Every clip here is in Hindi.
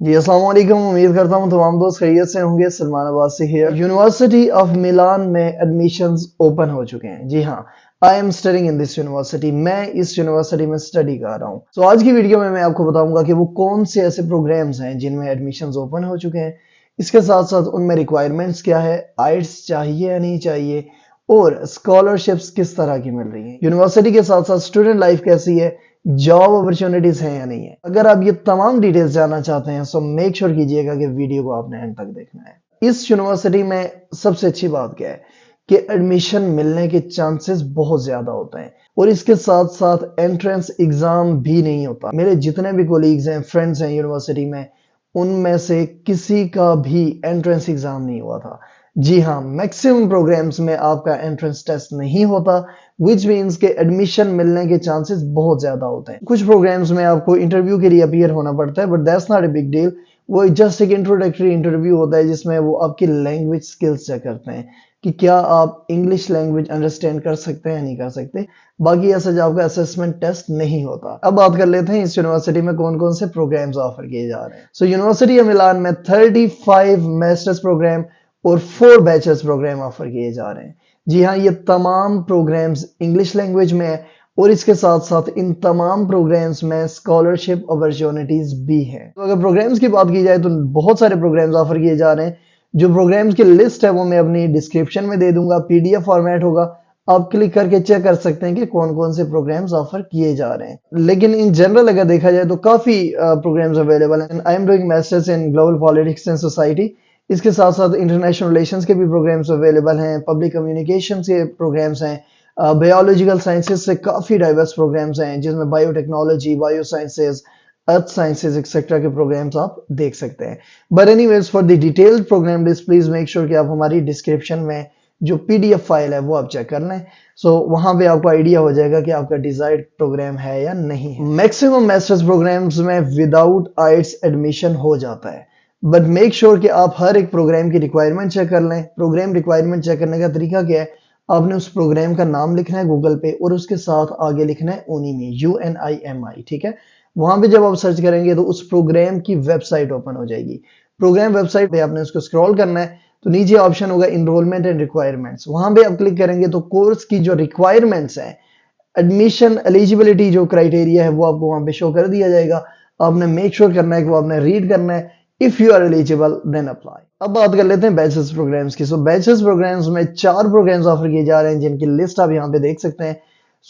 जी अस्सलाम वालेकुम। उम्मीद करता हूँ तमाम दोस्त खैरियत से होंगे। Salman Abbasi here. University of Milan में एडमिशंस ओपन हो चुके हैं। जी हाँ, I am studying in this university. मैं इस यूनिवर्सिटी में स्टडी कर रहा हूँ। तो आज की वीडियो में मैं आपको बताऊंगा कि वो कौन से ऐसे प्रोग्राम्स हैं जिनमें एडमिशंस ओपन हो चुके हैं। इसके साथ साथ उनमें रिक्वायरमेंट्स क्या है, आइट्स चाहिए या नहीं चाहिए, और स्कॉलरशिप्स किस तरह की मिल रही हैं। यूनिवर्सिटी के साथ साथ स्टूडेंट लाइफ कैसी है, जॉब अपॉर्चुनिटीज हैं या नहीं है। अगर आप ये तमाम डिटेल्स जानना चाहते हैं तो मेक श्योर कीजिएगा कि वीडियो को आपने एंड तक देखना है। इस यूनिवर्सिटी में सबसे अच्छी बात क्या है कि एडमिशन मिलने के चांसेस बहुत ज्यादा होते हैं, और इसके साथ साथ एंट्रेंस एग्जाम भी नहीं होता। मेरे जितने भी कोलीग्स हैं, फ्रेंड्स हैं यूनिवर्सिटी में, उनमें से किसी का भी एंट्रेंस एग्जाम नहीं हुआ था। जी हाँ, मैक्सिमम प्रोग्राम्स में आपका एंट्रेंस टेस्ट नहीं होता, विच मीन्स के एडमिशन मिलने के चांसेस बहुत ज्यादा होते हैं। कुछ प्रोग्राम्स में आपको इंटरव्यू के लिए अपीयर होना पड़ता है, but that's not a big deal. वो जस्ट एक इंट्रोडक्टरी इंटरव्यू होता है जिसमें वो आपकी लैंग्वेज स्किल्स चेक करते हैं कि क्या आप इंग्लिश लैंग्वेज अंडरस्टैंड कर सकते हैं या नहीं कर सकते। बाकी ऐसा जो आपका असेसमेंट टेस्ट नहीं होता। अब बात कर लेते हैं इस यूनिवर्सिटी में कौन कौन से प्रोग्राम्स ऑफर किए जा रहे हैं। सो यूनिवर्सिटी ऑफ मिलान में 35 मास्टर्स प्रोग्राम और 4 बैचलर्स प्रोग्राम ऑफर किए जा रहे हैं। जी हाँ, ये तमाम प्रोग्राम्स इंग्लिश लैंग्वेज में है, और इसके साथ साथ इन तमाम प्रोग्राम्स में स्कॉलरशिप अपॉर्चुनिटीज भी हैं। तो अगर प्रोग्राम्स की बात की जाए तो बहुत सारे प्रोग्राम्स ऑफर किए जा रहे हैं। जो प्रोग्राम्स की लिस्ट है वो मैं अपनी डिस्क्रिप्शन में दे दूंगा, पीडीएफ फॉर्मेट होगा। आप क्लिक करके चेक कर सकते हैं कि कौन कौन से प्रोग्राम्स ऑफर किए जा रहे हैं। लेकिन इन जनरल अगर देखा जाए तो काफी प्रोग्राम्स अवेलेबल हैं। I am doing masters in global politics and society. इसके साथ साथ इंटरनेशनल रिलेशंस के भी प्रोग्राम्स अवेलेबल हैं, पब्लिक कम्युनिकेशन के प्रोग्राम्स हैं, बायोलॉजिकल साइंसेज से काफी डाइवर्स प्रोग्राम्स हैं जिसमें biotechnology, bio sciences, earth sciences etcetera के प्रोग्राम्स आप देख सकते हैं। But anyways, for the detailed programme list please make sure कि आप हमारी डिस्क्रिप्शन में जो पीडीएफ फाइल है वो आप चेक कर लें। सो वहां पे आपको आइडिया हो जाएगा कि आपका डिजायर्ड प्रोग्राम है या नहीं है। मैक्सिमम मास्टर्स प्रोग्राम्स में विदाउट आइट्स एडमिशन हो जाता है, बट मेक श्योर कि आप हर एक प्रोग्राम की रिक्वायरमेंट चेक कर लें। प्रोग्राम रिक्वायरमेंट चेक करने का तरीका क्या है, आपने उस प्रोग्राम का नाम लिखना है गूगल पे, और उसके साथ आगे लिखना है UNIMI, UNIMI, ठीक है। वहां पे जब आप सर्च करेंगे तो उस प्रोग्राम की वेबसाइट ओपन हो जाएगी। प्रोग्राम वेबसाइट पे आपने उसको स्क्रॉल करना है, तो नीचे ऑप्शन होगा इनरोलमेंट एंड रिक्वायरमेंट्स। वहां पे आप क्लिक करेंगे तो कोर्स की जो रिक्वायरमेंट्स हैं, एडमिशन एलिजिबिलिटी जो क्राइटेरिया है वो आपको वहां पे शो कर दिया जाएगा। आपने मेक श्योर करना है कि वो आपने रीड करना है। If you are eligible then apply. अब बात कर लेते हैं बैचलर्स प्रोग्राम्स की। सो बैचलर्स प्रोग्राम्स में 4 प्रोग्राम्स ऑफर किए जा रहे हैं जिनकी लिस्ट आप यहाँ पे देख सकते हैं।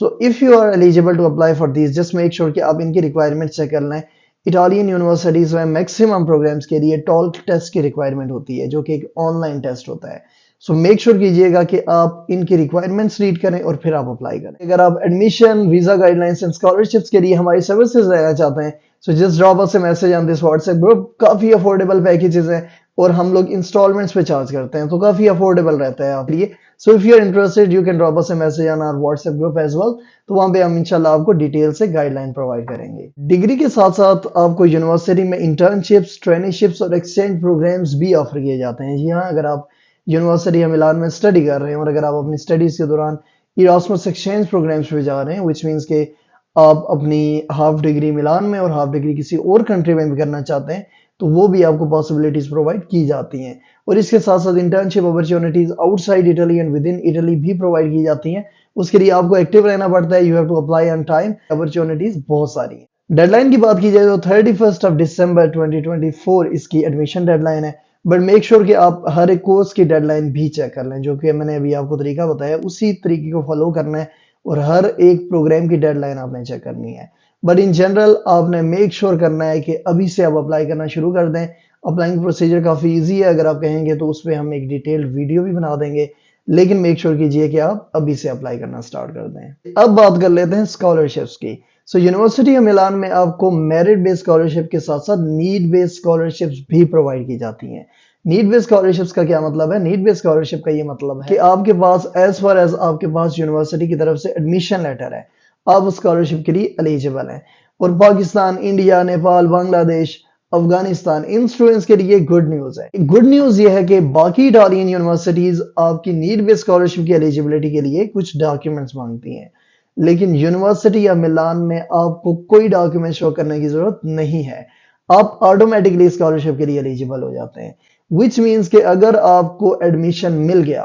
So if you are eligible to apply for this, just make sure कि आप इनकी रिक्वायरमेंट चेक कर लें। इटालियन यूनिवर्सिटीज में मैक्सिमम प्रोग्राम्स के लिए टॉल्क टेस्ट की रिक्वायरमेंट होती है जो कि एक ऑनलाइन टेस्ट होता है। सो मेक श्योर कीजिएगा कि आप इनकी रिक्वायरमेंट्स रीड करें और फिर आप अप्लाई करें। अगर आप admission, visa guidelines and scholarships के लिए हमारी सर्विसेज लेना चाहते हैं, so just drop us a message on this WhatsApp group. काफी अफोर्डेबल पैकेजेस हैं और हम लोग इंस्टॉलमेंट्स पे चार्ज करते हैं, तो काफी अफोर्डेबल रहता है आपके लिए। So if you are interested you can drop us a message on our WhatsApp group as well. तो वहां पे हम इंशाल्लाह आपको डिटेल से गाइडलाइन प्रोवाइड करेंगे। डिग्री के साथ साथ आपको यूनिवर्सिटी में इंटर्नशिप्स, ट्रेनिशिप्स और एक्सचेंज प्रोग्राम्स भी ऑफर किए जाते हैं। जी हाँ, अगर आप यूनिवर्सिटी या मिलान में स्टडी कर रहे हैं और अगर आप अपनी स्टडीज के दौरान इरास्मस एक्सचेंज प्रोग्राम्स पे जा रहे हैं, विच मीन्स के आप अपनी हाफ डिग्री मिलान में और हाफ डिग्री किसी और कंट्री में भी करना चाहते हैं, तो वो भी आपको पॉसिबिलिटीज प्रोवाइड की जाती हैं। और इसके साथ साथ internship opportunities outside Italy and with in Italy भी प्रोवाइड की जाती हैं। उसके लिए आपको एक्टिव रहना पड़ता है, you have to apply on time. Opportunities बहुत सारी हैं। डेडलाइन की बात की जाए तो 31 दिसंबर 2024 इसकी एडमिशन डेडलाइन है। बट मेक श्योर कि आप हर एक कोर्स की डेडलाइन भी चेक कर लें, जो कि मैंने अभी आपको तरीका बताया उसी तरीके को फॉलो करना है, और हर एक प्रोग्राम की डेडलाइन आपने चेक करनी है। बट इन जनरल आपने मेक श्योर करना है कि अभी से आप अप्लाई करना शुरू कर दें। अप्लाइंग प्रोसीजर काफी इजी है, अगर आप कहेंगे तो उस पर हम एक डिटेल्ड वीडियो भी बना देंगे, लेकिन मेक श्योर कीजिए कि आप अभी से अप्लाई करना स्टार्ट कर दें। अब बात कर लेते हैं स्कॉलरशिप्स की। सो यूनिवर्सिटी ऑफ मिलान में आपको मेरिट बेस्ड स्कॉलरशिप के साथ साथ नीड बेस्ड स्कॉलरशिप्स भी प्रोवाइड की जाती हैं। नीड बेस्ड स्कॉलरशिप्स का क्या मतलब है? नीड बेस्ड स्कॉलरशिप का ये मतलब है कि आपके पास एज फार एज आपके पास यूनिवर्सिटी की तरफ से एडमिशन लेटर है, आप उस स्कॉलरशिप के लिए एलिजिबल हैं। और पाकिस्तान, इंडिया, नेपाल, बांग्लादेश, अफगानिस्तान, इन स्टूडेंट्स के लिए गुड न्यूज है। गुड न्यूज ये है कि बाकी इटालियन यूनिवर्सिटीज आपकी नीड बेस्ड स्कॉलरशिप की एलिजिबिलिटी के लिए कुछ डॉक्यूमेंट्स मांगती हैं, लेकिन यूनिवर्सिटी या मिलान में आपको कोई डॉक्यूमेंट शो करने की जरूरत नहीं है। आप ऑटोमेटिकली स्कॉलरशिप के लिए एलिजिबल हो जाते हैं। विच मीन्स कि अगर आपको एडमिशन मिल गया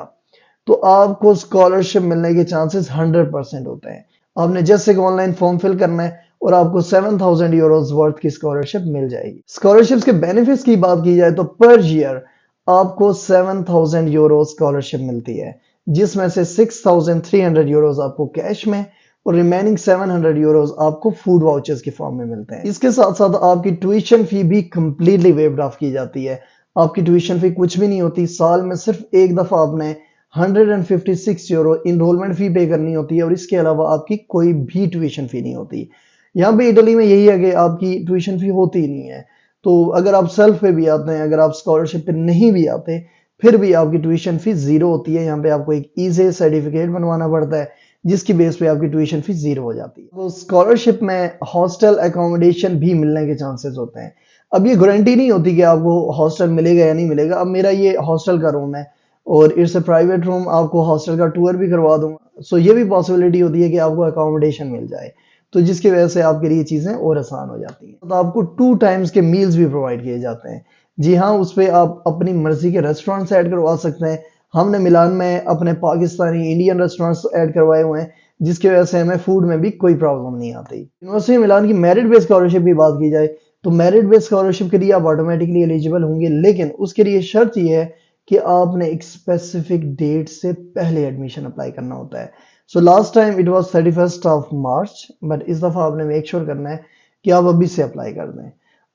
तो आपको स्कॉलरशिप मिलने के चांसेस 100% होते हैं। आपने जस्ट एक ऑनलाइन फॉर्म फिल करना है और आपको 7,000 यूरोज वर्थ की स्कॉलरशिप मिल जाएगी। स्कॉलरशिप्स के बेनिफिट्स की बात की जाए तो पर ईयर आपको 7,000 यूरो स्कॉलरशिप मिलती है, जिसमें से 6,300 यूरोज आपको कैश में और रिमेनिंग 700 यूरोज आपको फूड वाउचर्स के फॉर्म में मिलते हैं। इसके साथ साथ आपकी ट्यूशन फी भी कंप्लीटली वेव्ड ऑफ की जाती है। आपकी ट्यूशन फी कुछ भी नहीं होती, साल में सिर्फ एक दफा आपने 156 यूरो इनरोलमेंट फी पे करनी होती है और इसके अलावा आपकी कोई भी ट्यूशन फी नहीं होती। यहाँ पे इटली में यही है कि आपकी ट्यूशन फी होती ही नहीं है। तो अगर आप सेल्फ पे भी आते हैं, अगर आप स्कॉलरशिप पे नहीं भी आते, फिर भी आपकी ट्यूशन फी जीरो होती है। यहाँ पे आपको एक ईजे सर्टिफिकेट बनवाना पड़ता है जिसकी बेस पे आपकी ट्यूशन फी जीरो हो जाती है। तो स्कॉलरशिप में हॉस्टल अकोमोडेशन भी मिलने के चांसेस होते हैं। अब ये गारंटी नहीं होती कि आपको हॉस्टल मिलेगा या नहीं मिलेगा। अब मेरा ये हॉस्टल का रूम है और इट्स अ प्राइवेट रूम, आपको हॉस्टल का टूर भी करवा दूंगा। सो ये भी पॉसिबिलिटी होती है कि आपको अकोमोडेशन मिल जाए, तो जिसकी वजह से आपके लिए चीजें और आसान हो जाती हैं। तो आपको 2 टाइम्स के मील्स भी प्रोवाइड किए जाते हैं। जी हाँ, उस पर आप अपनी मर्जी के रेस्टोरेंट ऐड करवा सकते हैं। हमने मिलान में अपने पाकिस्तानी इंडियन रेस्टोरेंट्स ऐड करवाए हुए हैं, जिसकी वजह से हमें फूड में भी कोई प्रॉब्लम नहीं आती। यूनिवर्सिटी मिलान की मेरिट बेस्ड स्कॉलरशिप की बात की जाए तो मेरिट बेस्ड स्कॉलरशिप के लिए आप ऑटोमेटिकली एलिजिबल होंगे, लेकिन उसके लिए शर्त यह है कि आपने एक स्पेसिफिक डेट से पहले एडमिशन अप्लाई करना होता है। So last time it was 31st of March, but इस दफा आपने मेक श्योर करना है कि आप अभी से अप्लाई कर दें।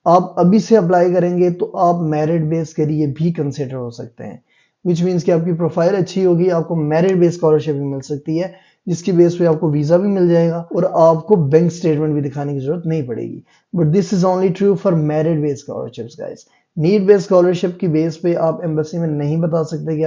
आप अभी से अप्लाई करेंगे तो आप मेरिट बेस के लिए भी कंसिडर हो सकते हैं, विच मीन्स कि आपकी प्रोफाइल अच्छी होगी, आपको मेरिट बेस स्कॉलरशिप भी मिल सकती है, जिसकी बेस पे आपको वीजा भी मिल जाएगा और आपको बैंक स्टेटमेंट भी दिखाने की जरूरत नहीं पड़ेगी। But this is only true for merit based scholarships guys. Need based scholarship की बेस पे आप एम्बेसी में नहीं बता सकते कि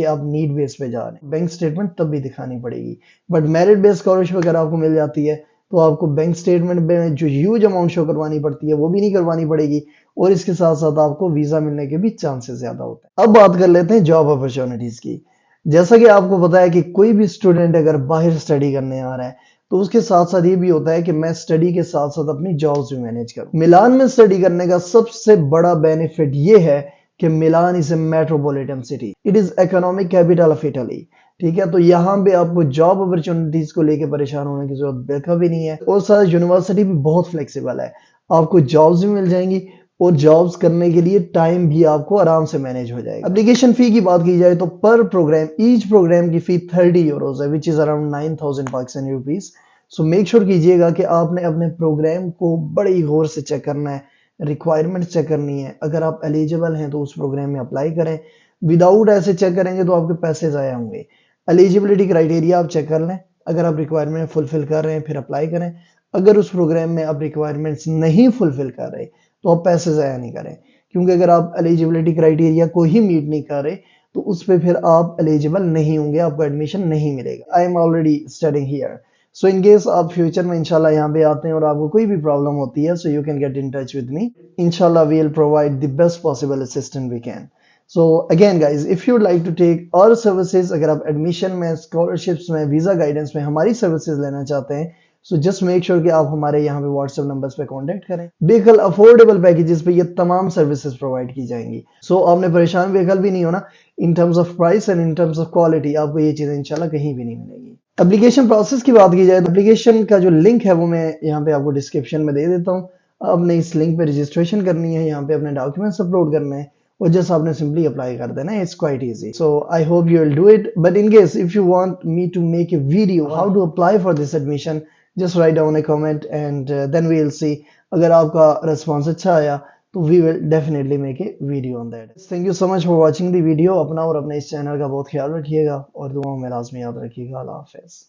आप नीड बेस पे जा रहे हैं, बैंक स्टेटमेंट तब भी दिखानी पड़ेगी। बट मेरिट बेस्ड स्कॉलरशिप अगर आपको मिल जाती है तो आपको बैंक स्टेटमेंट में जो ह्यूज अमाउंट शो करवानी पड़ती है वो भी नहीं करवानी पड़ेगी और इसके साथ साथ आपको वीजा मिलने के भी चांसेस ज्यादा होते हैं। अब बात कर लेते हैं जॉब अपॉर्चुनिटीज की। जैसा कि आपको पता है कि कोई भी स्टूडेंट अगर बाहर स्टडी करने आ रहा है तो उसके साथ साथ ये भी होता है कि मैं स्टडी के साथ साथ अपनी जॉब्स भी मैनेज करूं। मिलान में स्टडी करने का सबसे बड़ा बेनिफिट ये है कि Milan is a metropolitan city, it is economic capital of Italy. ठीक है, तो यहाँ पे आपको जॉब अपॉर्चुनिटीज को लेकर परेशान होने की जरूरत बिल्कुल भी नहीं है और साथ यूनिवर्सिटी भी बहुत फ्लेक्सिबल है, आपको जॉब्स भी मिल जाएंगी और जॉब्स करने के लिए टाइम भी आपको आराम से मैनेज हो जाएगा। एप्लीकेशन फी की बात की जाए तो पर प्रोग्राम ईच प्रोग्राम की फी 30 यूरोज है, which is around 9,000 Pakistani rupees. So make sure कीजिएगा कि आपने अपने प्रोग्राम को बड़े ही गौर से चेक करना है, रिक्वायरमेंट चेक करनी है। अगर आप एलिजिबल हैं तो उस प्रोग्राम में अप्लाई करें, विदाउट ऐसे चेक करेंगे तो आपके पैसे ज़ाया होंगे। एलिजिबिलिटी क्राइटेरिया आप चेक कर लें, अगर आप रिक्वायरमेंट फुलफिल कर रहे हैं फिर अप्लाई करें। अगर उस प्रोग्राम में आप रिक्वायरमेंट्स नहीं फुलफिल कर रहे तो आप पैसे ज़ाया नहीं करें, क्योंकि अगर आप एलिजिबिलिटी क्राइटेरिया को ही मीट नहीं कर रहे तो उस पर फिर आप एलिजिबल नहीं होंगे, आपको एडमिशन नहीं मिलेगा। I am already studying here, so in case आप फ्यूचर में इंशाल्लाह यहाँ पे आते हैं और आपको कोई भी प्रॉब्लम होती है, so you can get in touch with me. इंशाल्लाह we will provide the best possible assistant we can. So again guys, if you like to take और सर्विसेज, अगर आप एडमिशन में, स्कॉलरशिप्स में, वीजा गाइडेंस में हमारी सर्विसेज लेना चाहते हैं, सो जस्ट मेक श्योर कि आप हमारे यहाँ पे व्हाट्सएप नंबर्स पे कांटेक्ट करें। बेहद अफोर्डेबल पैकेजेस पे ये तमाम सर्विसेज प्रोवाइड की जाएंगी। सो आपने परेशान बेहद भी नहीं होना in terms of price and in terms of quality, आपको ये चीजें इंशाल्लाह कहीं भी नहीं मिलेगी। एप्लीकेशन प्रोसेस की बात की जाए तो एप्लीकेशन का जो लिंक है वो मैं यहाँ पे आपको डिस्क्रिप्शन में दे देता हूँ। आपने इस लिंक पे रजिस्ट्रेशन करनी है, यहाँ पे अपने डॉक्यूमेंट्स अपलोड करने हैं और जस्ट आपने सिंपली अप्लाई कर देना है। It's quite easy, so I hope you will do it. But in case if you want me to make a video how to apply for this admission, just write down a comment and then we'll see। अगर आपका रिस्पांस अच्छा आया तो we will definitely make a video on that। Thank you so much for watching the video। अपना और अपने इस चैनल का बहुत ख्याल रखिएगा और दुआओं में लाजमी याद रखिएगा। अल्लाह हाफिज़।